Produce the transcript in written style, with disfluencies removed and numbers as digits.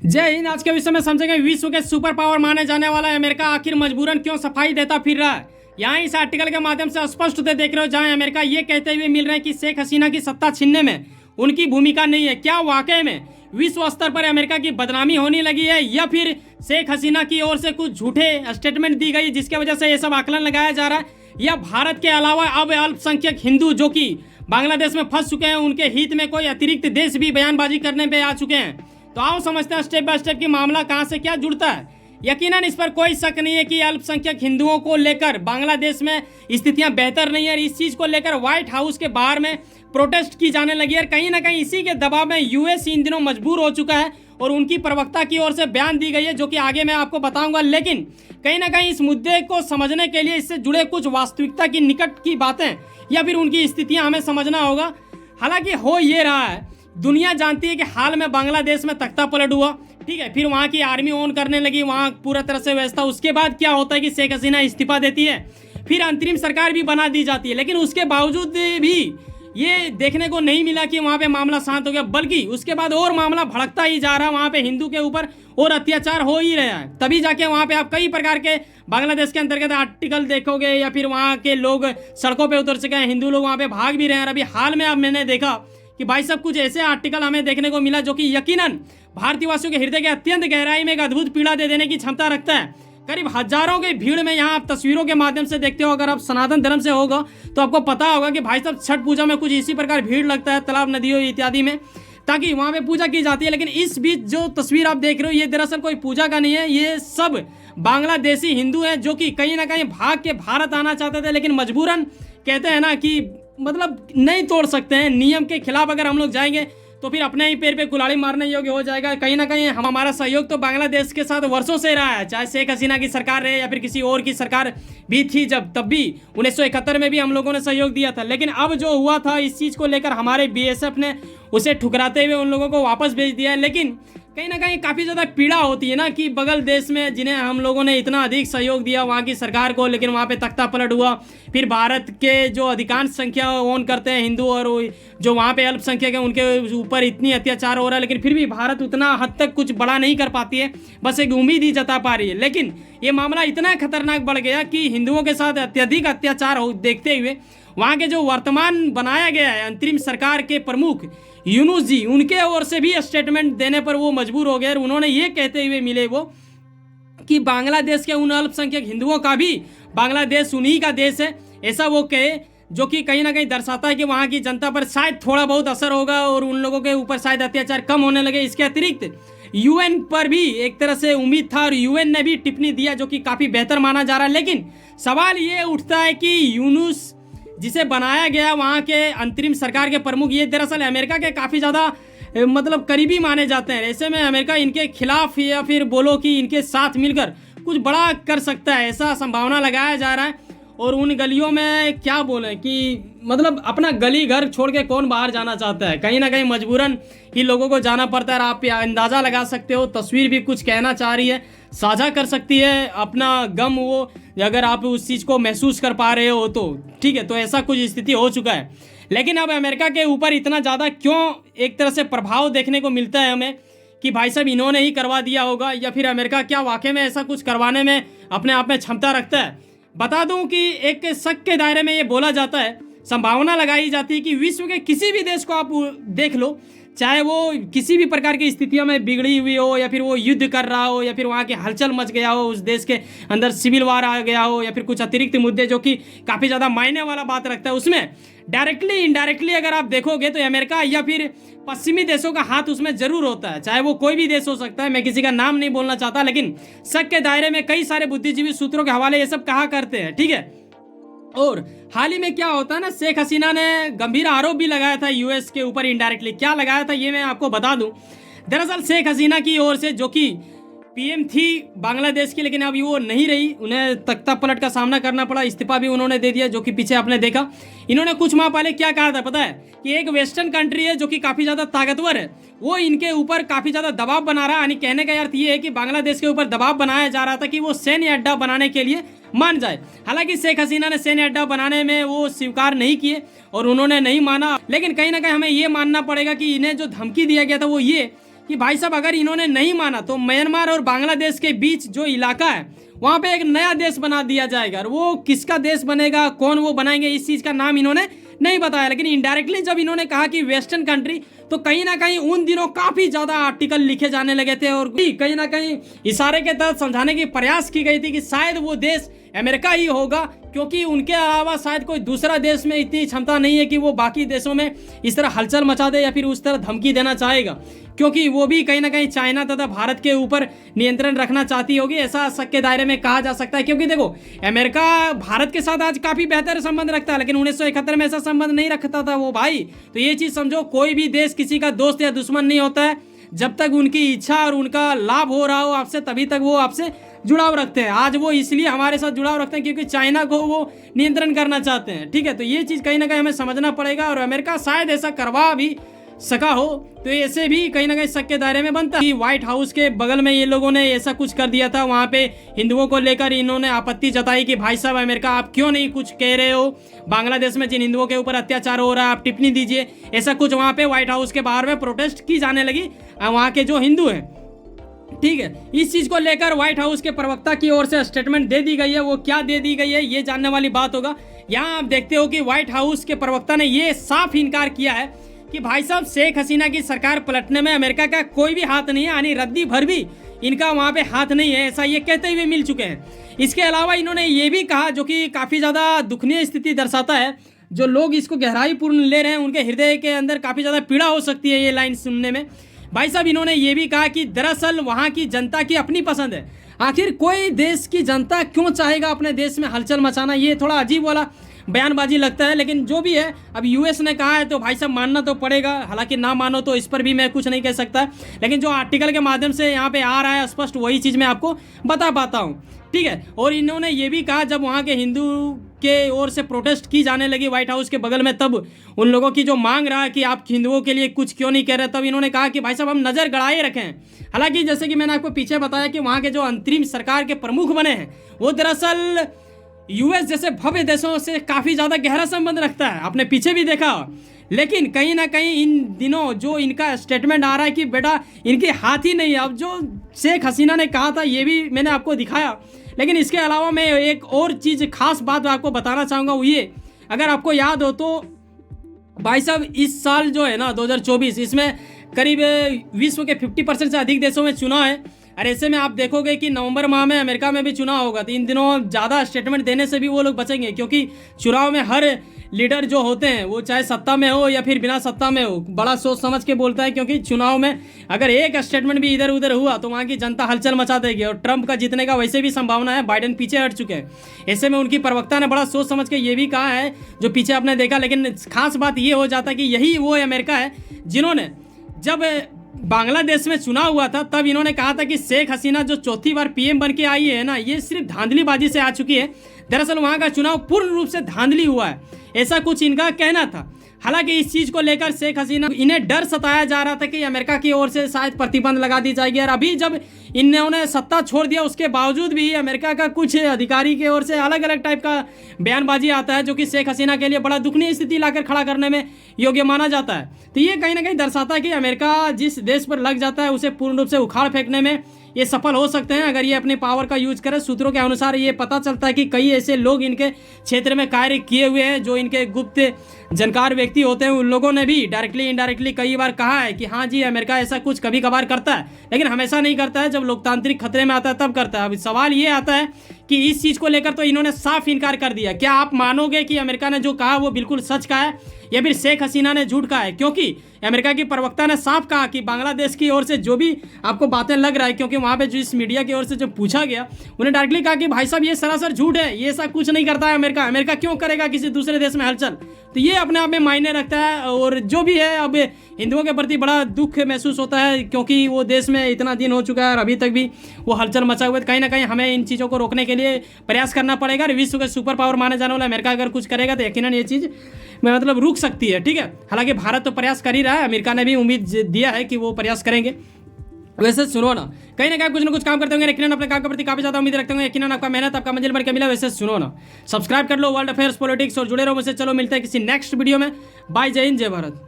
जय हिंद। आज के विषय में समझेंगे विश्व के सुपर पावर माने जाने वाला अमेरिका आखिर मजबूरन क्यों सफाई देता फिर रहा है। यहाँ इस आर्टिकल के माध्यम से स्पष्ट होते देख रहे हो, जहां अमेरिका ये कहते हुए मिल रहे हैं कि शेख हसीना की सत्ता छीनने में उनकी भूमिका नहीं है। क्या वाकई में विश्व स्तर पर अमेरिका की बदनामी होने लगी है, या फिर शेख हसीना की ओर से कुछ झूठे स्टेटमेंट दी गई जिसके वजह से ये सब आकलन लगाया जा रहा है, या भारत के अलावा अब अल्पसंख्यक हिंदू जो कि बांग्लादेश में फंस चुके हैं उनके हित में कोई अतिरिक्त देश भी बयानबाजी करने पे आ चुके हैं। तो आओ समझते हैं स्टेप बाय स्टेप कि मामला कहां से क्या जुड़ता है। यकीनन इस पर कोई शक नहीं है कि अल्पसंख्यक हिंदुओं को लेकर बांग्लादेश में स्थितियां बेहतर नहीं है। इस चीज को लेकर व्हाइट हाउस के बाहर में प्रोटेस्ट की जाने लगी है। कहीं ना कहीं इसी के दबाव में यूएस इन दिनों मजबूर हो चुका है और उनकी प्रवक्ता की ओर से बयान दी गई है, जो कि आगे मैं आपको बताऊंगा। लेकिन कहीं ना कहीं इस मुद्दे को समझने के लिए इससे जुड़े कुछ वास्तविकता की निकट की बातें या फिर उनकी स्थितियां हमें समझना होगा। हालांकि हो ये रहा है, दुनिया जानती है कि हाल में बांग्लादेश में तख्ता पलट हुआ, ठीक है, फिर वहाँ की आर्मी ऑन करने लगी, वहाँ पूरा तरह से व्यवस्था। उसके बाद क्या होता है कि शेख हसीना इस्तीफा देती है, फिर अंतरिम सरकार भी बना दी जाती है। लेकिन उसके बावजूद भी ये देखने को नहीं मिला कि वहाँ पे मामला शांत हो गया, बल्कि उसके बाद और मामला भड़कता ही जा रहा है। वहाँ पे हिंदू के ऊपर और अत्याचार हो ही रहा है। तभी जाके वहाँ पे आप कई प्रकार के बांग्लादेश के अंतर्गत आर्टिकल देखोगे, या फिर वहाँ के लोग सड़कों पे उतर चुके हैं, हिंदू लोग वहाँ पे भाग भी रहे हैं। और अभी हाल में अब मैंने देखा कि भाई साहब कुछ ऐसे आर्टिकल हमें देखने को मिला जो कि यकीनन भारतीयवासियों के हृदय के अत्यंत गहराई में एक अद्भुत पीड़ा दे देने की क्षमता रखता है। करीब हजारों की भीड़ में यहाँ आप तस्वीरों के माध्यम से देखते हो। अगर आप सनातन धर्म से होगा तो आपको पता होगा कि भाई साहब छठ पूजा में कुछ इसी प्रकार भीड़ लगता है तालाब नदियों इत्यादि में, ताकि वहाँ पे पूजा की जाती है। लेकिन इस बीच जो तस्वीर आप देख रहे हो ये दरअसल कोई पूजा का नहीं है, ये सब बांग्लादेशी हिंदू हैं जो कि कहीं ना कहीं भाग के भारत आना चाहते थे, लेकिन मजबूरन कहते हैं ना कि मतलब नहीं तोड़ सकते हैं। नियम के खिलाफ अगर हम लोग जाएंगे तो फिर अपने ही पैर पे कुल्हाड़ी मारने योग्य हो जाएगा। कहीं ना कहीं हमारा सहयोग तो बांग्लादेश के साथ वर्षों से रहा है, चाहे शेख हसीना की सरकार रहे या फिर किसी और की सरकार भी थी, जब तब भी 1971 में भी हम लोगों ने सहयोग दिया था। लेकिन अब जो हुआ था इस चीज़ को लेकर हमारे बीएसएफ ने उसे ठुकराते हुए उन लोगों को वापस भेज दिया है। लेकिन कहीं ना कहीं काफ़ी ज़्यादा पीड़ा होती है ना कि बगल देश में जिन्हें हम लोगों ने इतना अधिक सहयोग दिया वहाँ की सरकार को, लेकिन वहाँ पे तख्ता पलट हुआ। फिर भारत के जो अधिकांश संख्या ओन करते हैं हिंदू, और जो वहाँ पे अल्पसंख्यक हैं उनके ऊपर इतनी अत्याचार हो रहा है, लेकिन फिर भी भारत उतना हद तक कुछ बड़ा नहीं कर पाती है, बस एक उम्मीद ही जता पा रही है। लेकिन ये मामला इतना खतरनाक बढ़ गया कि हिंदुओं के साथ अत्यधिक अत्याचार देखते हुए वहाँ के जो वर्तमान बनाया गया है अंतरिम सरकार के प्रमुख यूनुस जी, उनके ओर से भी स्टेटमेंट देने पर वो मजबूर हो गए। और उन्होंने ये कहते हुए मिले वो कि बांग्लादेश के उन अल्पसंख्यक हिंदुओं का भी बांग्लादेश उन्हीं का देश है, ऐसा वो कहे, जो कि कहीं ना कहीं दर्शाता है कि वहाँ की जनता पर शायद थोड़ा बहुत असर होगा और उन लोगों के ऊपर शायद अत्याचार कम होने लगे। इसके अतिरिक्त यूएन पर भी एक तरह से उम्मीद था और यूएन ने भी टिप्पणी दिया जो कि काफ़ी बेहतर माना जा रहा है। लेकिन सवाल ये उठता है कि यूनुस जिसे बनाया गया वहाँ के अंतरिम सरकार के प्रमुख, ये दरअसल अमेरिका के काफ़ी ज़्यादा मतलब करीबी माने जाते हैं। ऐसे में अमेरिका इनके खिलाफ या फिर बोलो कि इनके साथ मिलकर कुछ बड़ा कर सकता है, ऐसा संभावना लगाया जा रहा है। और उन गलियों में क्या बोले कि मतलब अपना गली घर छोड़ के कौन बाहर जाना चाहता है, कहीं ना कहीं मजबूरन ही लोगों को जाना पड़ता है। आप अंदाज़ा लगा सकते हो, तस्वीर भी कुछ कहना चाह रही है, साझा कर सकती है अपना गम, वो अगर आप उस चीज़ को महसूस कर पा रहे हो तो ठीक है। तो ऐसा कुछ स्थिति हो चुका है। लेकिन अब अमेरिका के ऊपर इतना ज़्यादा क्यों एक तरह से प्रभाव देखने को मिलता है हमें कि भाई साहब इन्होंने ही करवा दिया होगा, या फिर अमेरिका क्या वाकई में ऐसा कुछ करवाने में अपने आप में क्षमता रखता है। बता दूं कि एक शक के दायरे में ये बोला जाता है, संभावना लगाई जाती है कि विश्व के किसी भी देश को आप देख लो, चाहे वो किसी भी प्रकार की स्थितियों में बिगड़ी हुई हो, या फिर वो युद्ध कर रहा हो, या फिर वहाँ के हलचल मच गया हो, उस देश के अंदर सिविल वार आ गया हो, या फिर कुछ अतिरिक्त मुद्दे जो कि काफ़ी ज़्यादा मायने वाला बात रखता है, उसमें डायरेक्टली इनडायरेक्टली अगर आप देखोगे तो अमेरिका या फिर पश्चिमी देशों का हाथ उसमें जरूर होता है। चाहे वो कोई भी देश हो सकता है, मैं किसी का नाम नहीं बोलना चाहता, लेकिन शक के दायरे में कई सारे बुद्धिजीवी सूत्रों के हवाले ये सब कहा करते हैं, ठीक है। और हाल ही में क्या होता है ना, शेख हसीना ने गंभीर आरोप भी लगाया था यूएस के ऊपर इनडायरेक्टली। क्या लगाया था ये मैं आपको बता दूं। दरअसल शेख हसीना की ओर से, जो कि पीएम थी बांग्लादेश की, लेकिन अभी वो नहीं रही, उन्हें तख्ता पलट का सामना करना पड़ा, इस्तीफा भी उन्होंने दे दिया, जो कि पीछे आपने देखा। इन्होंने कुछ माह पहले क्या कहा था पता है, कि एक वेस्टर्न कंट्री है जो कि काफ़ी ज़्यादा ताकतवर है, वो इनके ऊपर काफ़ी ज़्यादा दबाव बना रहा है। यानी कहने का अर्थ ये है कि बांग्लादेश के ऊपर दबाव बनाया जा रहा था कि वो सैन्य अड्डा बनाने के लिए मान जाए। हालांकि शेख हसीना ने सैन्य अड्डा बनाने में वो स्वीकार नहीं किए और उन्होंने नहीं माना। लेकिन कहीं ना कहीं हमें ये मानना पड़ेगा कि इन्हें जो धमकी दिया गया था वो ये कि भाई साहब अगर इन्होंने नहीं माना तो म्यांमार और बांग्लादेश के बीच जो इलाका है वहां पे एक नया देश बना दिया जाएगा। और वो किसका देश बनेगा, कौन वो बनाएंगे, इस चीज का नाम इन्होंने नहीं बताया। लेकिन इनडायरेक्टली जब इन्होंने कहा कि वेस्टर्न कंट्री, तो कहीं ना कहीं उन दिनों काफी ज्यादा आर्टिकल लिखे जाने लगे थे और कहीं ना कहीं इशारे के तहत समझाने की प्रयास की गई थी कि शायद वो देश अमेरिका ही होगा, क्योंकि उनके अलावा शायद कोई दूसरा देश में इतनी क्षमता नहीं है कि वो बाकी देशों में इस तरह हलचल मचा दे या फिर उस तरह धमकी देना चाहेगा, क्योंकि वो भी कहीं ना कहीं चाइना तथा भारत के ऊपर नियंत्रण रखना चाहती होगी, ऐसा शक के दायरे में कहा जा सकता है। क्योंकि देखो, अमेरिका भारत के साथ आज काफी बेहतर संबंध रखता है, लेकिन 1971 में ऐसा संबंध नहीं रखता था वो भाई। तो ये चीज समझो, कोई भी देश किसी का दोस्त या दुश्मन नहीं होता है। जब तक उनकी इच्छा और उनका लाभ हो रहा हो आपसे, तभी तक वो आपसे जुड़ाव रखते हैं। आज वो इसलिए हमारे साथ जुड़ाव रखते हैं क्योंकि चाइना को वो नियंत्रण करना चाहते हैं, ठीक है। तो ये चीज कहीं ना कहीं हमें समझना पड़ेगा, और अमेरिका शायद ऐसा करवा भी सका हो, तो ऐसे भी कहीं ना कहीं शक के दायरे में बनता है। व्हाइट हाउस के बगल में ये लोगों ने ऐसा कुछ कर दिया था, वहां पे हिंदुओं को लेकर इन्होंने आपत्ति जताई कि भाई साहब अमेरिका आप क्यों नहीं कुछ कह रहे हो, बांग्लादेश में जिन हिंदुओं के ऊपर अत्याचार हो रहा है आप टिप्पणी दीजिए। ऐसा कुछ वहां पे व्हाइट हाउस के बाहर में प्रोटेस्ट की जाने लगी वहां के जो हिंदू हैं, ठीक है। इस चीज को लेकर व्हाइट हाउस के प्रवक्ता की ओर से स्टेटमेंट दे दी गई है। वो क्या दे दी गई है ये जानने वाली बात होगा। यहाँ आप देखते हो कि व्हाइट हाउस के प्रवक्ता ने ये साफ इनकार किया है कि भाई साहब शेख हसीना की सरकार पलटने में अमेरिका का कोई भी हाथ नहीं है, यानी रद्दी भर भी इनका वहां पे हाथ नहीं है, ऐसा ये कहते हुए मिल चुके हैं। इसके अलावा इन्होंने ये भी कहा, जो कि काफी ज्यादा दुखनीय स्थिति दर्शाता है, जो लोग इसको गहराई पूर्ण ले रहे हैं उनके हृदय के अंदर काफी ज्यादा पीड़ा हो सकती है ये लाइन सुनने में। भाई साहब इन्होंने ये भी कहा कि दरअसल वहां की जनता की अपनी पसंद है। आखिर कोई देश की जनता क्यों चाहेगा अपने देश में हलचल मचाना, ये थोड़ा अजीब वाला बयानबाजी लगता है। लेकिन जो भी है, अब यूएस ने कहा है तो भाई साहब मानना तो पड़ेगा, हालांकि ना मानो तो इस पर भी मैं कुछ नहीं कह सकता, लेकिन जो आर्टिकल के माध्यम से यहाँ पे आ रहा है स्पष्ट, वही चीज़ मैं आपको बता पाता हूँ, ठीक है। और इन्होंने ये भी कहा, जब वहाँ के हिंदू के ओर से प्रोटेस्ट की जाने लगी व्हाइट हाउस के बगल में, तब उन लोगों की जो मांग रहा है कि आप हिंदुओं के लिए कुछ क्यों नहीं कह रहे, तब इन्होंने कहा कि भाई साहब हम नज़र गड़ाए रखें। हालांकि जैसे कि मैंने आपको पीछे बताया कि वहाँ के जो अंतरिम सरकार के प्रमुख बने हैं वो दरअसल यूएस जैसे भव्य देशों से काफ़ी ज़्यादा गहरा संबंध रखता है, आपने पीछे भी देखा। लेकिन कहीं ना कहीं इन दिनों जो इनका स्टेटमेंट आ रहा है कि बेटा इनके हाथ ही नहीं है। अब जो शेख हसीना ने कहा था ये भी मैंने आपको दिखाया, लेकिन इसके अलावा मैं एक और चीज़ खास बात आपको बताना चाहूँगा, वो ये, अगर आपको याद हो तो भाई साहब इस साल जो है ना 2024, इसमें करीब विश्व के 50% से अधिक देशों में चुनाव है। और ऐसे में आप देखोगे कि नवंबर माह में अमेरिका में भी चुनाव होगा, तो इन दिनों ज़्यादा स्टेटमेंट देने से भी वो लोग बचेंगे, क्योंकि चुनाव में हर लीडर जो होते हैं वो चाहे सत्ता में हो या फिर बिना सत्ता में हो, बड़ा सोच समझ के बोलता है, क्योंकि चुनाव में अगर एक स्टेटमेंट भी इधर उधर हुआ तो वहाँ की जनता हलचल मचा देगी। और ट्रंप का जीतने का वैसे भी संभावना है, बाइडेन पीछे हट चुके हैं। ऐसे में उनकी प्रवक्ता ने बड़ा सोच समझ के ये भी कहा है, जो पीछे आपने देखा। लेकिन खास बात ये हो जाता है कि यही वो अमेरिका है जिन्होंने जब बांग्लादेश में चुनाव हुआ था तब इन्होंने कहा था कि शेख हसीना जो चौथी बार पीएम बन के आई है ना, ये सिर्फ धांधलीबाजी से आ चुकी है। दरअसल वहां का चुनाव पूर्ण रूप से धांधली हुआ है, ऐसा कुछ इनका कहना था। हालांकि इस चीज को लेकर शेख हसीना इन्हें डर सताया जा रहा था कि अमेरिका की ओर से शायद प्रतिबंध लगा दी जाएगी। और अभी जब इन्होंने सत्ता छोड़ दिया उसके बावजूद भी अमेरिका का कुछ अधिकारी की ओर से अलग अलग टाइप का बयानबाजी आता है, जो कि शेख हसीना के लिए बड़ा दुखनीय स्थिति लाकर खड़ा करने में योग्य माना जाता है। तो ये कहीं ना कहीं दर्शाता है कि अमेरिका जिस देश पर लग जाता है उसे पूर्ण रूप से उखाड़ फेंकने में ये सफल हो सकते हैं, अगर ये अपने पावर का यूज करें। सूत्रों के अनुसार ये पता चलता है कि कई ऐसे लोग इनके क्षेत्र में कार्य किए हुए हैं, जो इनके गुप्त जानकार व्यक्ति होते हैं, उन लोगों ने भी डायरेक्टली इनडायरेक्टली कई बार कहा है कि हाँ जी अमेरिका ऐसा कुछ कभी कभार करता है, लेकिन हमेशा नहीं करता है। जब लोकतांत्रिक खतरे में आता है तब करता है। अब सवाल ये आता है कि इस चीज़ को लेकर तो इन्होंने साफ इनकार कर दिया। क्या आप मानोगे कि अमेरिका ने जो कहा वो बिल्कुल सच कहा है या फिर शेख हसीना ने झूठ कहा है? क्योंकि अमेरिका की प्रवक्ता ने साफ कहा कि बांग्लादेश की ओर से जो भी आपको बातें लग रहा है, क्योंकि वहाँ पे जो इस मीडिया की ओर से जो पूछा गया उन्हें डायरेक्टली कहा कि भाई साहब ये सरासर झूठ है, ये ऐसा कुछ नहीं करता है अमेरिका। अमेरिका क्यों करेगा किसी दूसरे देश में हलचल? तो ये अपने आप में मायने रखता है। और जो भी है, अब हिंदुओं के प्रति बड़ा दुख महसूस होता है, क्योंकि वो देश में इतना दिन हो चुका है और अभी तक भी वो हलचल मचा हुआ है। कहीं ना कहीं हमें इन चीज़ों को रोकने के लिए प्रयास करना पड़ेगा। और विश्व के सुपर पावर माने जाने वाला अमेरिका अगर कुछ करेगा तो यकीनन ये चीज़ मतलब रुक सकती है, ठीक है। हालांकि भारत तो प्रयास कर ही रहा है, अमेरिका ने भी उम्मीद दिया है कि वो प्रयास करेंगे। वैसे सुनो ना, कहीं ना कुछ ना कुछ काम करते होंगे, यकीनन अपने काम के प्रति काफी ज्यादा उम्मीद रखते होंगे, यकीनन आपका मेहनत आपका मंजिल भर के मिला। वैसे सुनो ना, सब्सक्राइब कर लो वर्ल्ड अफेयर्स पॉलिटिक्स और जुड़े रहो मुझसे। चलो मिलते हैं किसी नेक्स्ट वीडियो में। बाय, जय हिंद, जय भारत।